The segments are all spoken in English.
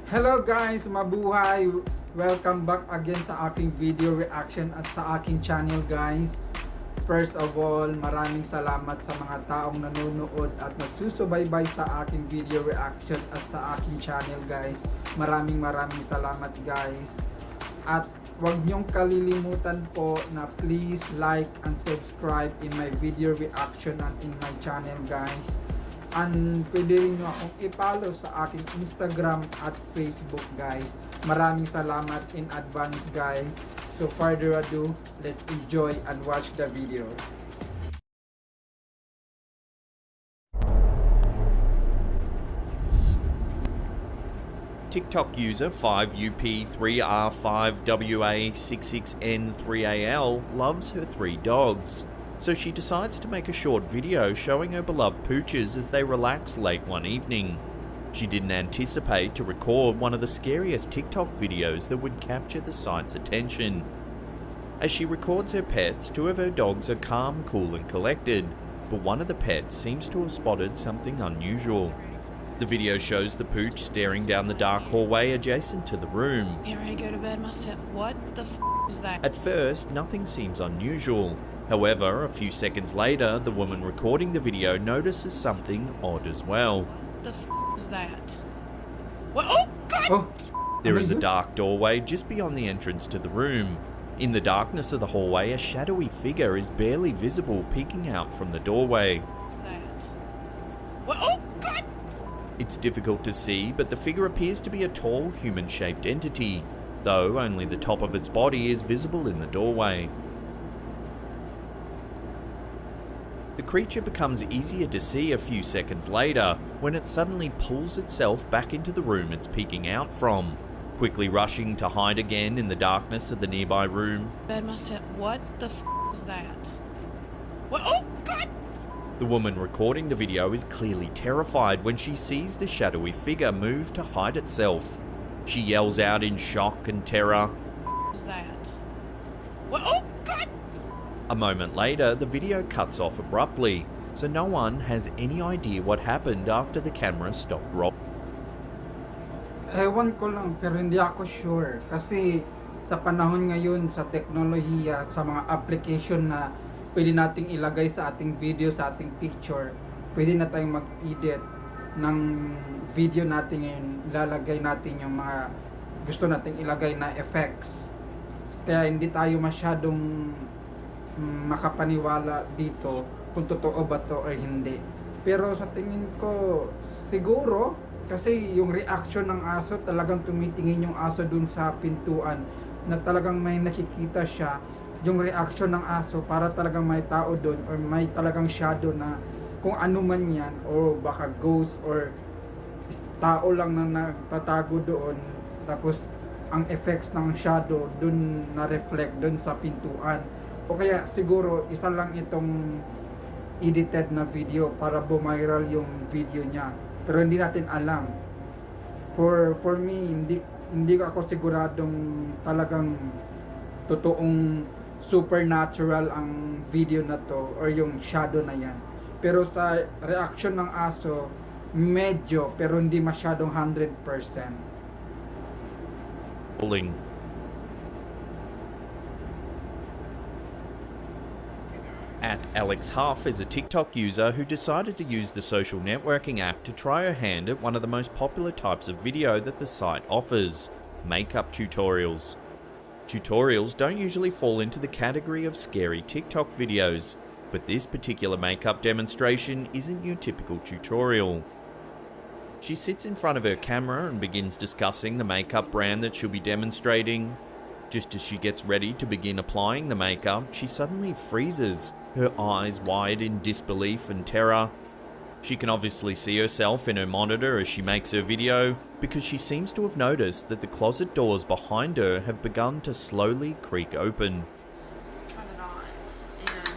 Hello guys, mabuhay! Welcome back again sa aking video reaction at sa aking channel guys. First of all, maraming salamat sa mga taong nanonood at nagsusubaybay sa aking video reaction at sa aking channel guys. Maraming salamat guys. At huwag niyong kalilimutan po na please like and subscribe in my video reaction and in my channel guys. And pwede rin nyo akong i-follow sa aking Instagram at Facebook guys. Maraming salamat in advance guys. So further ado, let's enjoy and watch the video. TikTok user 5UP3R5WA66N3AL loves her 3 dogs, so she decides to make a short video showing her beloved pooches as they relax late one evening. She didn't anticipate to record one of the scariest TikTok videos that would capture the site's attention. As she records her pets, 2 of her dogs are calm, cool and collected, but one of the pets seems to have spotted something unusual. The video shows the pooch staring down the dark hallway adjacent to the room. Get ready to go to bed, myself. What the f is that? At first, nothing seems unusual. However, a few seconds later, the woman recording the video notices something odd as well. What the f is that? What? Oh, God! Oh, There is a dark doorway just beyond the entrance to the room. In the darkness of the hallway, a shadowy figure is barely visible peeking out from the doorway. What is that? What? Oh, God! It's difficult to see, but the figure appears to be a tall, human-shaped entity, though only the top of its body is visible in the doorway. The creature becomes easier to see a few seconds later, when it suddenly pulls itself back into the room it's peeking out from, quickly rushing to hide again in the darkness of the nearby room. Bed, myself. What the f is that? What? Oh, God! The woman recording the video is clearly terrified when she sees the shadowy figure move to hide itself. She yells out in shock and terror. What is that? What? Oh, God! A moment later, the video cuts off abruptly, so no one has any idea what happened after the camera stopped rolling. ewan ko lang pero hindi ako sure. Kasi sa panahon ngayon sa teknolohiya, sa mga application na pwede nating ilagay sa ating video, sa ating picture, pwede na tayong mag-edit ng video natin ngayon. Ilalagay natin yung mga gusto nating ilagay na effects. Kaya hindi tayo masyadong makapaniwala dito kung totoo ba to or hindi. Pero sa tingin ko, siguro, kasi yung reaction ng aso, talagang tumitingin yung aso dun sa pintuan, na talagang may nakikita siya. Yung reaction ng aso, para talagang may tao doon or may talagang shadow na kung ano man yan, o baka ghost or tao lang na nagtatago doon, tapos ang effects ng shadow doon na reflect doon sa pintuan. O kaya siguro isa lang itong edited na video para bumiral yung video niya, pero hindi natin alam. For me, hindi ako siguradong talagang totoong supernatural ang video na to or yung shadow na yan. Pero sa reaction ng aso, medyo, pero hindi masyadong 100%. At Alex Huff is a TikTok user who decided to use the social networking app to try her hand at one of the most popular types of video that the site offers: makeup tutorials. Tutorials don't usually fall into the category of scary TikTok videos, but this particular makeup demonstration isn't your typical tutorial. She sits in front of her camera and begins discussing the makeup brand that she'll be demonstrating. Just as she gets ready to begin applying the makeup, she suddenly freezes, her eyes wide in disbelief and terror. She can obviously see herself in her monitor as she makes her video, because she seems to have noticed that the closet doors behind her have begun to slowly creak open. Turn it on. And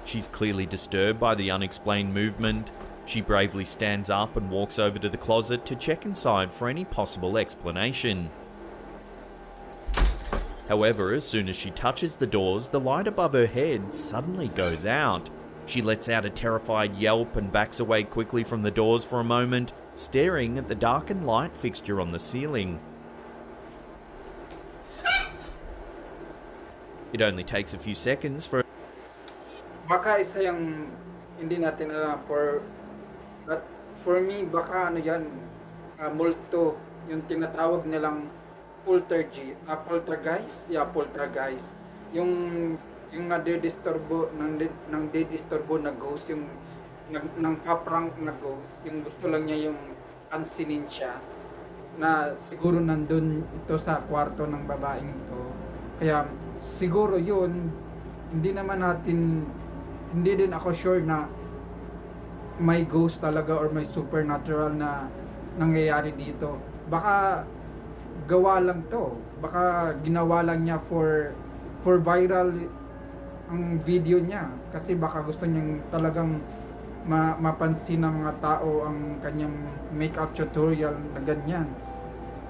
She's clearly disturbed by the unexplained movement. She bravely stands up and walks over to the closet to check inside for any possible explanation. However, as soon as she touches the doors, the light above her head suddenly goes out. She lets out a terrified yelp and backs away quickly from the doors for a moment staring at the darkened light fixture on the ceiling. It only takes a few seconds for Baka isa yung hindi natin alam but for me baka ano yan, multo, yung tinatawag nilang poltergeist, poltergeist. Yung nade-disturbo na ghost, yung nang paprank na ghost, yung gusto lang niya yung pansinin siya na siguro nandun ito sa kwarto ng babaeng ito. Kaya siguro yun, hindi din ako sure na may ghost talaga or may supernatural na nangyayari dito. Baka gawa lang to. Baka ginawa lang niya for viral ang video niya. Kasi baka gusto niyang talagang mapansin ng mga tao ang kanyang makeup tutorial na ganyan.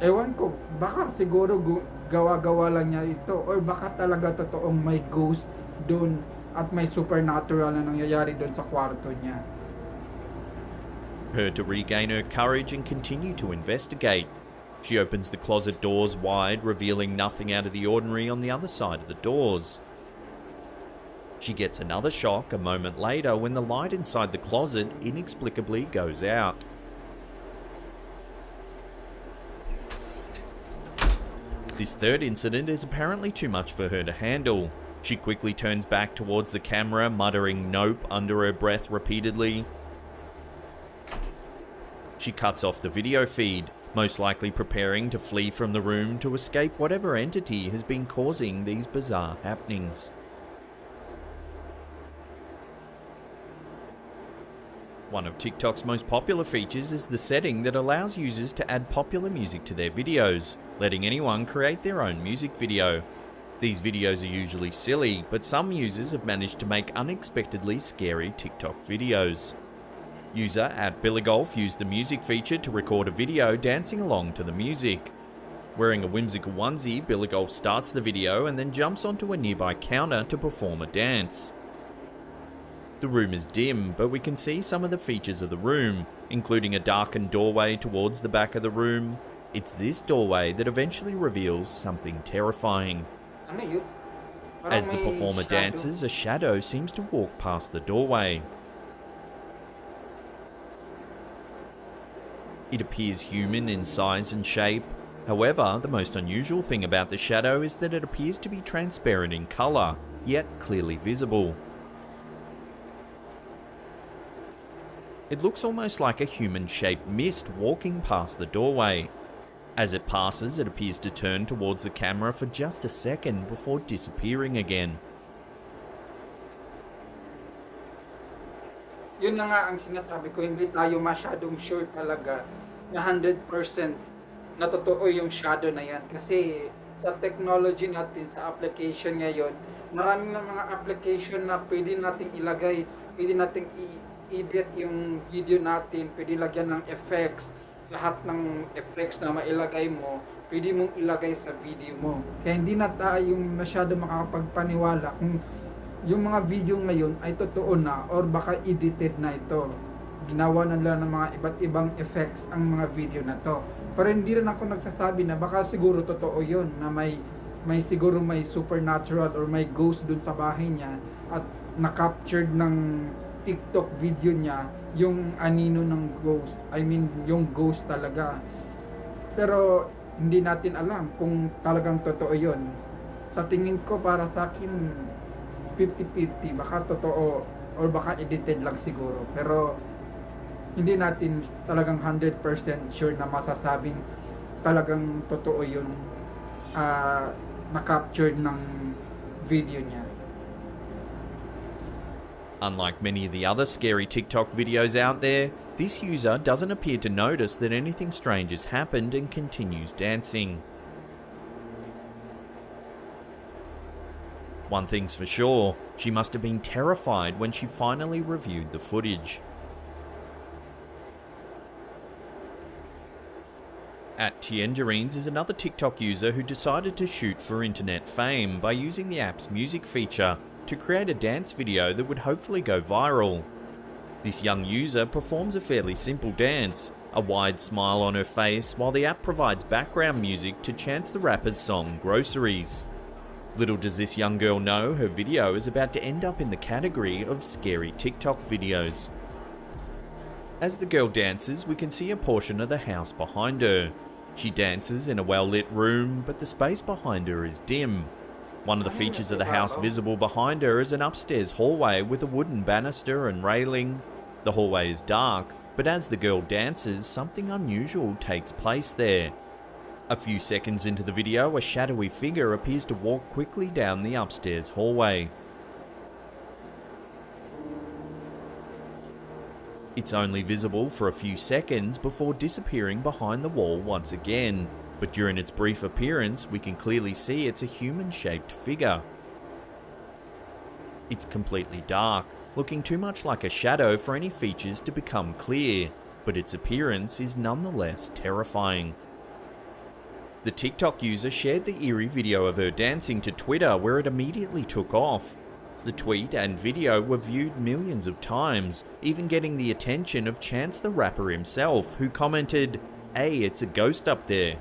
Ewan ko, baka siguro gawa-gawa lang niya ito or baka talaga totoong may ghost doon at may supernatural na nangyayari doon sa kwarto niya. her to regain her courage and continue to investigate. She opens the closet doors wide, revealing nothing out of the ordinary on the other side of the doors. She gets another shock a moment later when the light inside the closet inexplicably goes out. This third incident is apparently too much for her to handle. She quickly turns back towards the camera, muttering "nope" under her breath repeatedly. She cuts off the video feed, most likely preparing to flee from the room to escape whatever entity has been causing these bizarre happenings. One of TikTok's most popular features is the setting that allows users to add popular music to their videos, letting anyone create their own music video. These videos are usually silly, but some users have managed to make unexpectedly scary TikTok videos. User @BillyGolf used the music feature to record a video dancing along to the music. Wearing a whimsical onesie, BillyGolf starts the video and then jumps onto a nearby counter to perform a dance. The room is dim, but we can see some of the features of the room, including a darkened doorway towards the back of the room. It's this doorway that eventually reveals something terrifying. As the performer dances, a shadow seems to walk past the doorway. It appears human in size and shape. However, the most unusual thing about the shadow is that it appears to be transparent in colour, yet clearly visible. It looks almost like a human-shaped mist walking past the doorway. As it passes, it appears to turn towards the camera for just a second before disappearing again. Yun na nga ang sinasabi ko, hindi tayo masyadong sure talaga na 100% na totoo yung shadow na yan. Kasi sa technology natin, sa application ngayon, maraming na mga application na pwede nating ilagay, pwede nating i-edit yung video natin, pwede lagyan ng effects. Lahat ng effects na mailagay mo, pwede mong ilagay sa video mo. Kaya hindi na tayo masyado makakapagpaniwala kung yung mga video ngayon ay totoo na or baka edited na ito. Ginawa na nila ng mga iba't ibang effects ang mga video na to. Pero hindi rin ako nagsasabi na baka siguro totoo yun, na may siguro may supernatural or may ghost dun sa bahay niya at na-captured ng TikTok video niya yung anino ng ghost. I mean, yung ghost talaga. Pero hindi natin alam kung talagang totoo yun. Sa tingin ko, para sa akin 50-50, baka totoo or baka edited lang siguro. Pero hindi natin talagang 100% sure na masasabing talagang totoo yun, na-captured ng video niya. Unlike many of the other scary TikTok videos out there, this user doesn't appear to notice that anything strange has happened and continues dancing. One thing's for sure, she must have been terrified when she finally reviewed the footage. @Tienderines is another TikTok user who decided to shoot for internet fame by using the app's music feature to create a dance video that would hopefully go viral. This young user performs a fairly simple dance, a wide smile on her face, while the app provides background music to chance the rapper's song Groceries. Little does this young girl know her video is about to end up in the category of scary TikTok videos. As the girl dances, we can see a portion of the house behind her. She dances in a well-lit room, but the space behind her is dim. One of the features of the house visible behind her is an upstairs hallway with a wooden banister and railing. The hallway is dark, but as the girl dances, something unusual takes place there. A few seconds into the video, a shadowy figure appears to walk quickly down the upstairs hallway. It's only visible for a few seconds before disappearing behind the wall once again, but during its brief appearance we can clearly see it's a human-shaped figure. It's completely dark, looking too much like a shadow for any features to become clear, but its appearance is nonetheless terrifying. The TikTok user shared the eerie video of her dancing to Twitter, where it immediately took off. The tweet and video were viewed millions of times, even getting the attention of Chance the Rapper himself, who commented, "Hey, it's a ghost up there."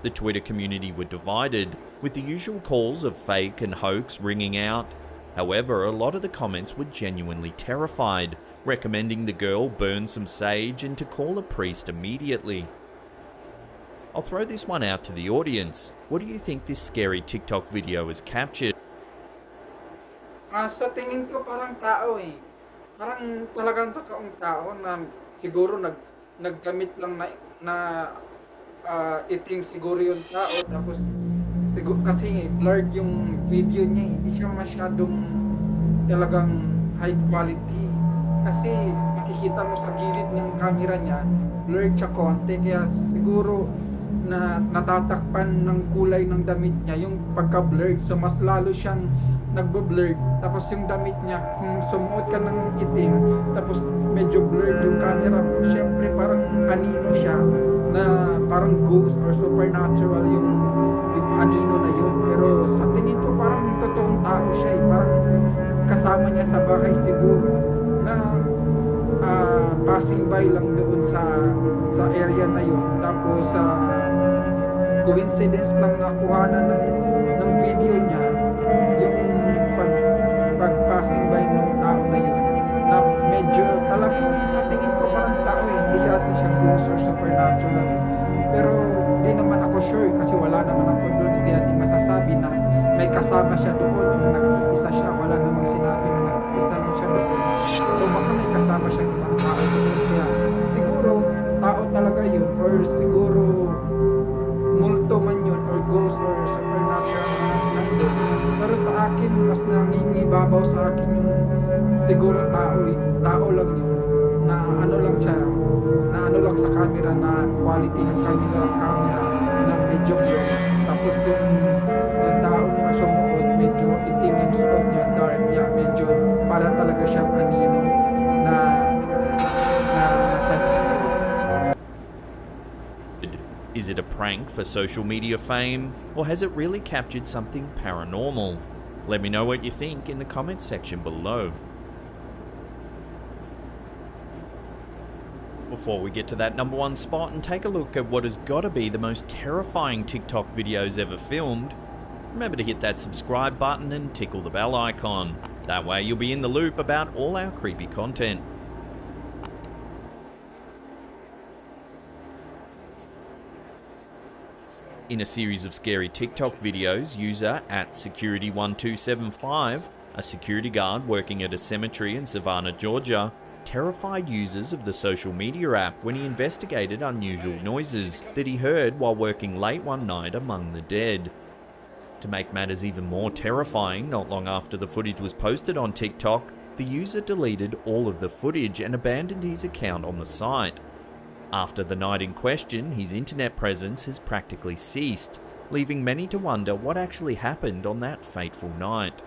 The Twitter community were divided, with the usual calls of fake and hoax ringing out. However, a lot of the comments were genuinely terrified, recommending the girl burn some sage and to call a priest immediately. I'll throw this one out to the audience. What do you think this scary TikTok video has captured? Sa tingin ko parang tao eh. Parang talagang totoong tao na siguro naggamit lang na itim siguro yung tao, tapos siguro kasi blurred yung video niya, hindi siya masyadong talagang high quality. Kasi makikita mo sa gilid ng camera niya, blurred siya konti, kaya siguro na natatakpan ng kulay ng damit niya yung pagka-blurred, so mas lalo siyang nagbo-blurred. Tapos yung damit niya, kung sumuot ka ng itim tapos medyo blurred yung camera mo, syempre parang anino siya, na parang ghost or supernatural yung anino na yun. Pero sa tingin ko parang totoong tao siya eh. Parang kasama niya sa bahay siguro, na passing by lang doon sa area na yun. Tapos coincidence lang nakuhanan ng video niya yung pag-passing by ng tao na yun, na medyo talagang sa tingin ko parang tao eh, hindi yata siya ghost or supernatural eh. Pero hindi naman ako sure kasi wala naman ako doon, hindi natin masasabi na may kasama siya doon, kung nag-iisa siya, wala namang sinabi na nag-iisa lang siya doon. So baka may kasama siya ibang tao doon, kaya siguro tao talaga yun, or siguro multo man yun, or ghost or supernatural na nandun. Pero sa akin, mas nangingibabaw sa akin yung siguro tao lang yun, na ano lang siya, na ano lang sa camera, na quality ng camera na medyo blur. Tapos yung tao na sumuot, medyo itim yung suot niya, dark, yeah, medyo para talaga siyang anino na Is it a prank for social media fame, or has it really captured something paranormal? Let me know what you think in the comments section below. Before we get to that number one spot and take a look at what has got to be the most terrifying TikTok videos ever filmed, remember to hit that subscribe button and tickle the bell icon. That way you'll be in the loop about all our creepy content. In a series of scary TikTok videos, user @security1275, a security guard working at a cemetery in Savannah, Georgia, terrified users of the social media app when he investigated unusual noises that he heard while working late one night among the dead. To make matters even more terrifying, not long after the footage was posted on TikTok, the user deleted all of the footage and abandoned his account on the site. After the night in question, his internet presence has practically ceased, leaving many to wonder what actually happened on that fateful night.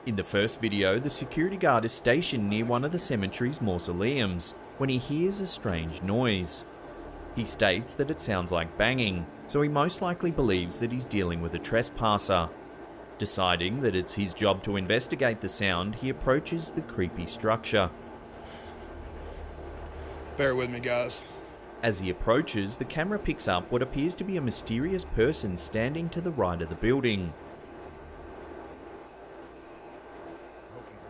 In the first video, the security guard is stationed near one of the cemetery's mausoleums when he hears a strange noise. He states that it sounds like banging, so he most likely believes that he's dealing with a trespasser. Deciding that it's his job to investigate the sound, he approaches the creepy structure. Bear with me, guys. As he approaches, the camera picks up what appears to be a mysterious person standing to the right of the building.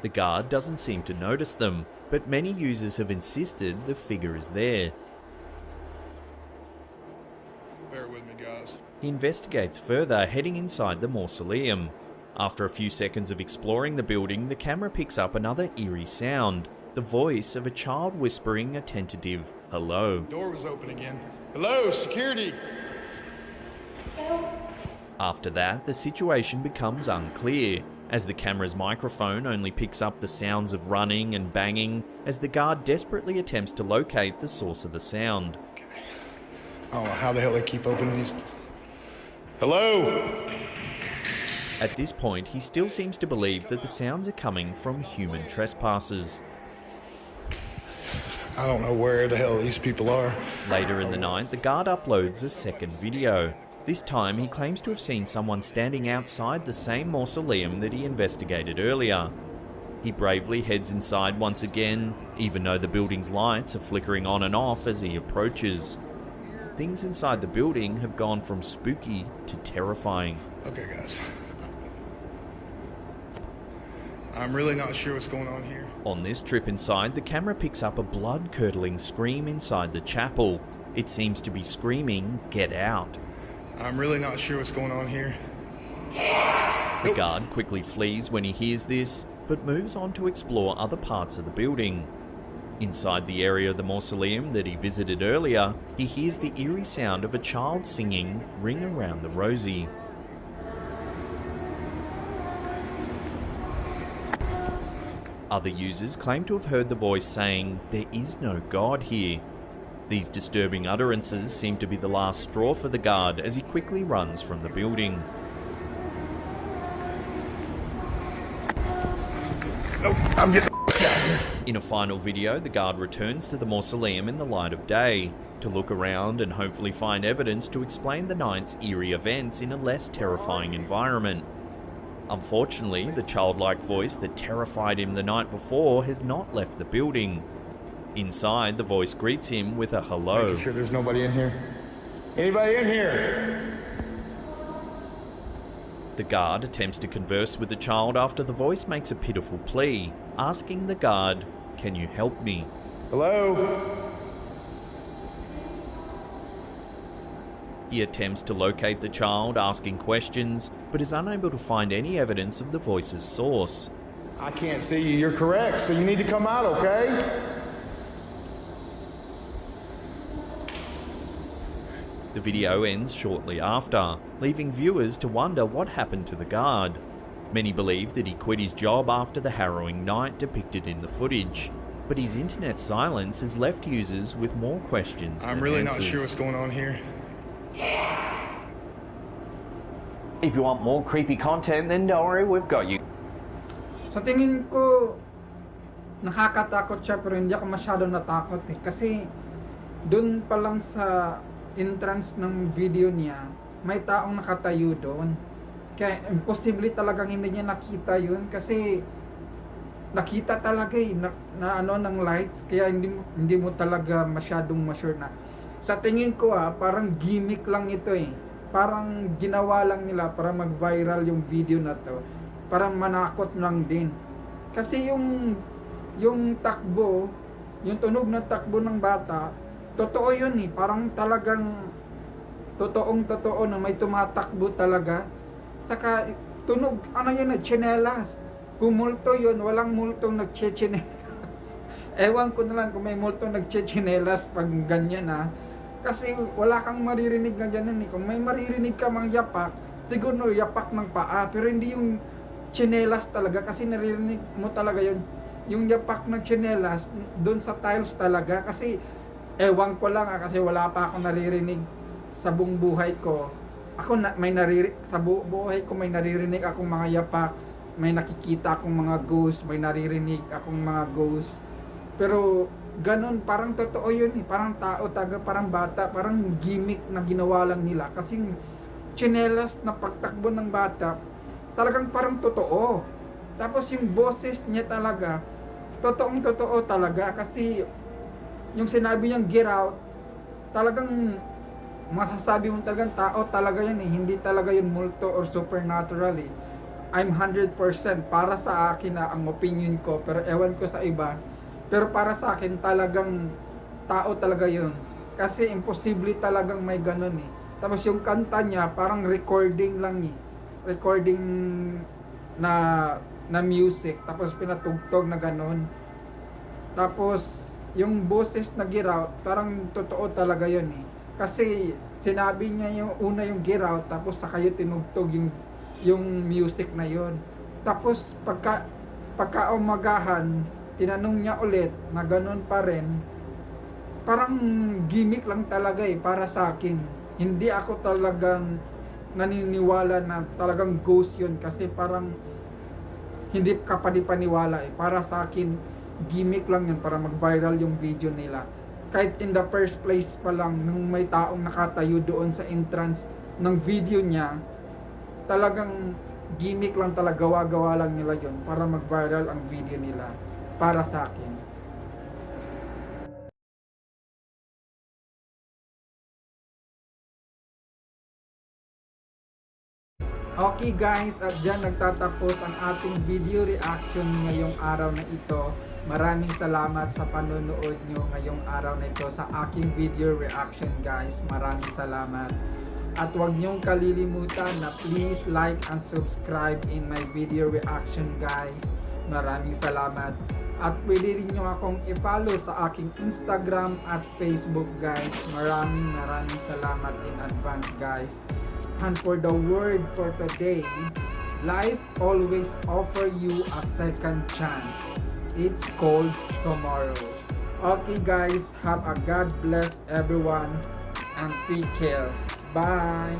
The guard doesn't seem to notice them, but many users have insisted the figure is there. Bear with me, guys. He investigates further, heading inside the mausoleum. After a few seconds of exploring the building, the camera picks up another eerie sound, the voice of a child whispering a tentative hello. Door was open again. Hello, security. After that, the situation becomes unclear, as the camera's microphone only picks up the sounds of running and banging as the guard desperately attempts to locate the source of the sound. I don't know how the hell they keep opening these. Hello? At this point, he still seems to believe that the sounds are coming from human trespassers. I don't know where the hell these people are. Later in the night, the guard uploads a second video. This time, he claims to have seen someone standing outside the same mausoleum that he investigated earlier. He bravely heads inside once again, even though the building's lights are flickering on and off as he approaches. Things inside the building have gone from spooky to terrifying. Okay, guys. I'm really not sure what's going on here. On this trip inside, the camera picks up a blood-curdling scream inside the chapel. It seems to be screaming, "Get out." I'm really not sure what's going on here. The guard quickly flees when he hears this, but moves on to explore other parts of the building. Inside the area of the mausoleum that he visited earlier, he hears the eerie sound of a child singing "Ring Around the Rosie." Other users claim to have heard the voice saying, "There is no God here." These disturbing utterances seem to be the last straw for the guard as he quickly runs from the building. I'm getting the out of here. In a final video, the guard returns to the mausoleum in the light of day, to look around and hopefully find evidence to explain the night's eerie events in a less terrifying environment. Unfortunately, the childlike voice that terrified him the night before has not left the building. Inside, the voice greets him with a hello. Making sure there's nobody in here. Anybody in here? The guard attempts to converse with the child after the voice makes a pitiful plea, asking the guard, "Can you help me?" Hello? He attempts to locate the child, asking questions, but is unable to find any evidence of the voice's source. I can't see you. You're correct, so you need to come out, okay? The video ends shortly after, leaving viewers to wonder what happened to the guard. Many believe that he quit his job after the harrowing night depicted in the footage, but his internet silence has left users with more questions I'm than really answers. not sure what's going on here. If you want more creepy content, then don't worry, we've got you. Sa tingin ko, nakakatakot siya pero hindi ako masyadong natakot eh. Kasi doon pa lang sa entrance ng video niya, may taong nakatayo doon. Kaya imposible talagang hindi niya nakita yun kasi nakita talaga eh, na ano ng lights, kaya hindi mo talaga masyadong ma-sure na. Sa tingin ko parang gimmick lang ito eh. Parang ginawa lang nila para mag-viral yung video na to. Parang manakot lang din. Kasi yung takbo, yung tunog ng takbo ng bata, totoo yun eh. Parang talagang totoo na may tumatakbo talaga. Saka tunog, ano yun na, tsinelas. Kung multo yun, walang multong nagtsinelas. Ewan ko na lang kung may multong nagtsinelas pag ganyan Kasi wala kang maririnig na ganyan eh. Kung may maririnig ka mang yapak, siguro yapak ng paa. Pero hindi yung tsinelas talaga kasi naririnig mo talaga yun. Yung yapak ng tsinelas doon sa tiles talaga. Kasi ewan ko lang kasi wala pa akong naririnig sa buong buhay ko. Ako may naririnig sa buhay ko, may naririnig akong mga yapak, may nakikita akong mga ghost, may naririnig akong mga ghost. Pero ganun, parang totoo yun eh. Parang tao taga, parang bata, parang gimmick na ginawa lang nila. Kasi tsinelas na pagtakbo ng bata, talagang parang totoo. Tapos yung boses niya talaga, totoong totoo talaga. Kasi yung sinabi niyang get out, talagang masasabi mo talagang tao talaga yan eh. Hindi talaga yun multo or supernatural eh. I'm 100% para sa akin na ang opinion ko, pero ewan ko sa iba. Pero para sa akin talagang tao talaga yun. Kasi imposible talagang may ganun eh. Tapos yung kanta niya parang recording lang eh. Recording na music, tapos pinatugtog na ganun. Tapos yung boses na get out, parang totoo talaga yun eh. Kasi sinabi niya yung una yung get out, tapos saka yung tinugtog yung music na yon. Tapos pagka umagahan, tinanong niya ulit na ganun pa rin. Parang gimmick lang talaga eh para sa akin. Hindi ako talagang naniniwala na talagang ghost yun, kasi parang hindi ka panipaniwala eh. Para sa akin, gimmick lang yun para mag-viral yung video nila. Kahit in the first place pa lang, nung may taong nakatayo doon sa entrance ng video niya, talagang gimmick lang talaga, gawa-gawa lang nila yun para mag-viral ang video nila. Para sa akin. Okay guys, at dyan nagtatapos ang ating video reaction ngayong araw na ito. Maraming salamat sa panonood nyo ngayong araw na ito sa aking video reaction guys. Maraming salamat. At huwag nyong kalilimutan na please like and subscribe in my video reaction guys. Maraming salamat. At pwede rin nyo akong i-follow sa aking Instagram at Facebook guys. Maraming salamat in advance guys. And for the word for today, life always offer you a second chance. It's called tomorrow. Okay guys, have a God bless everyone and take care. Bye.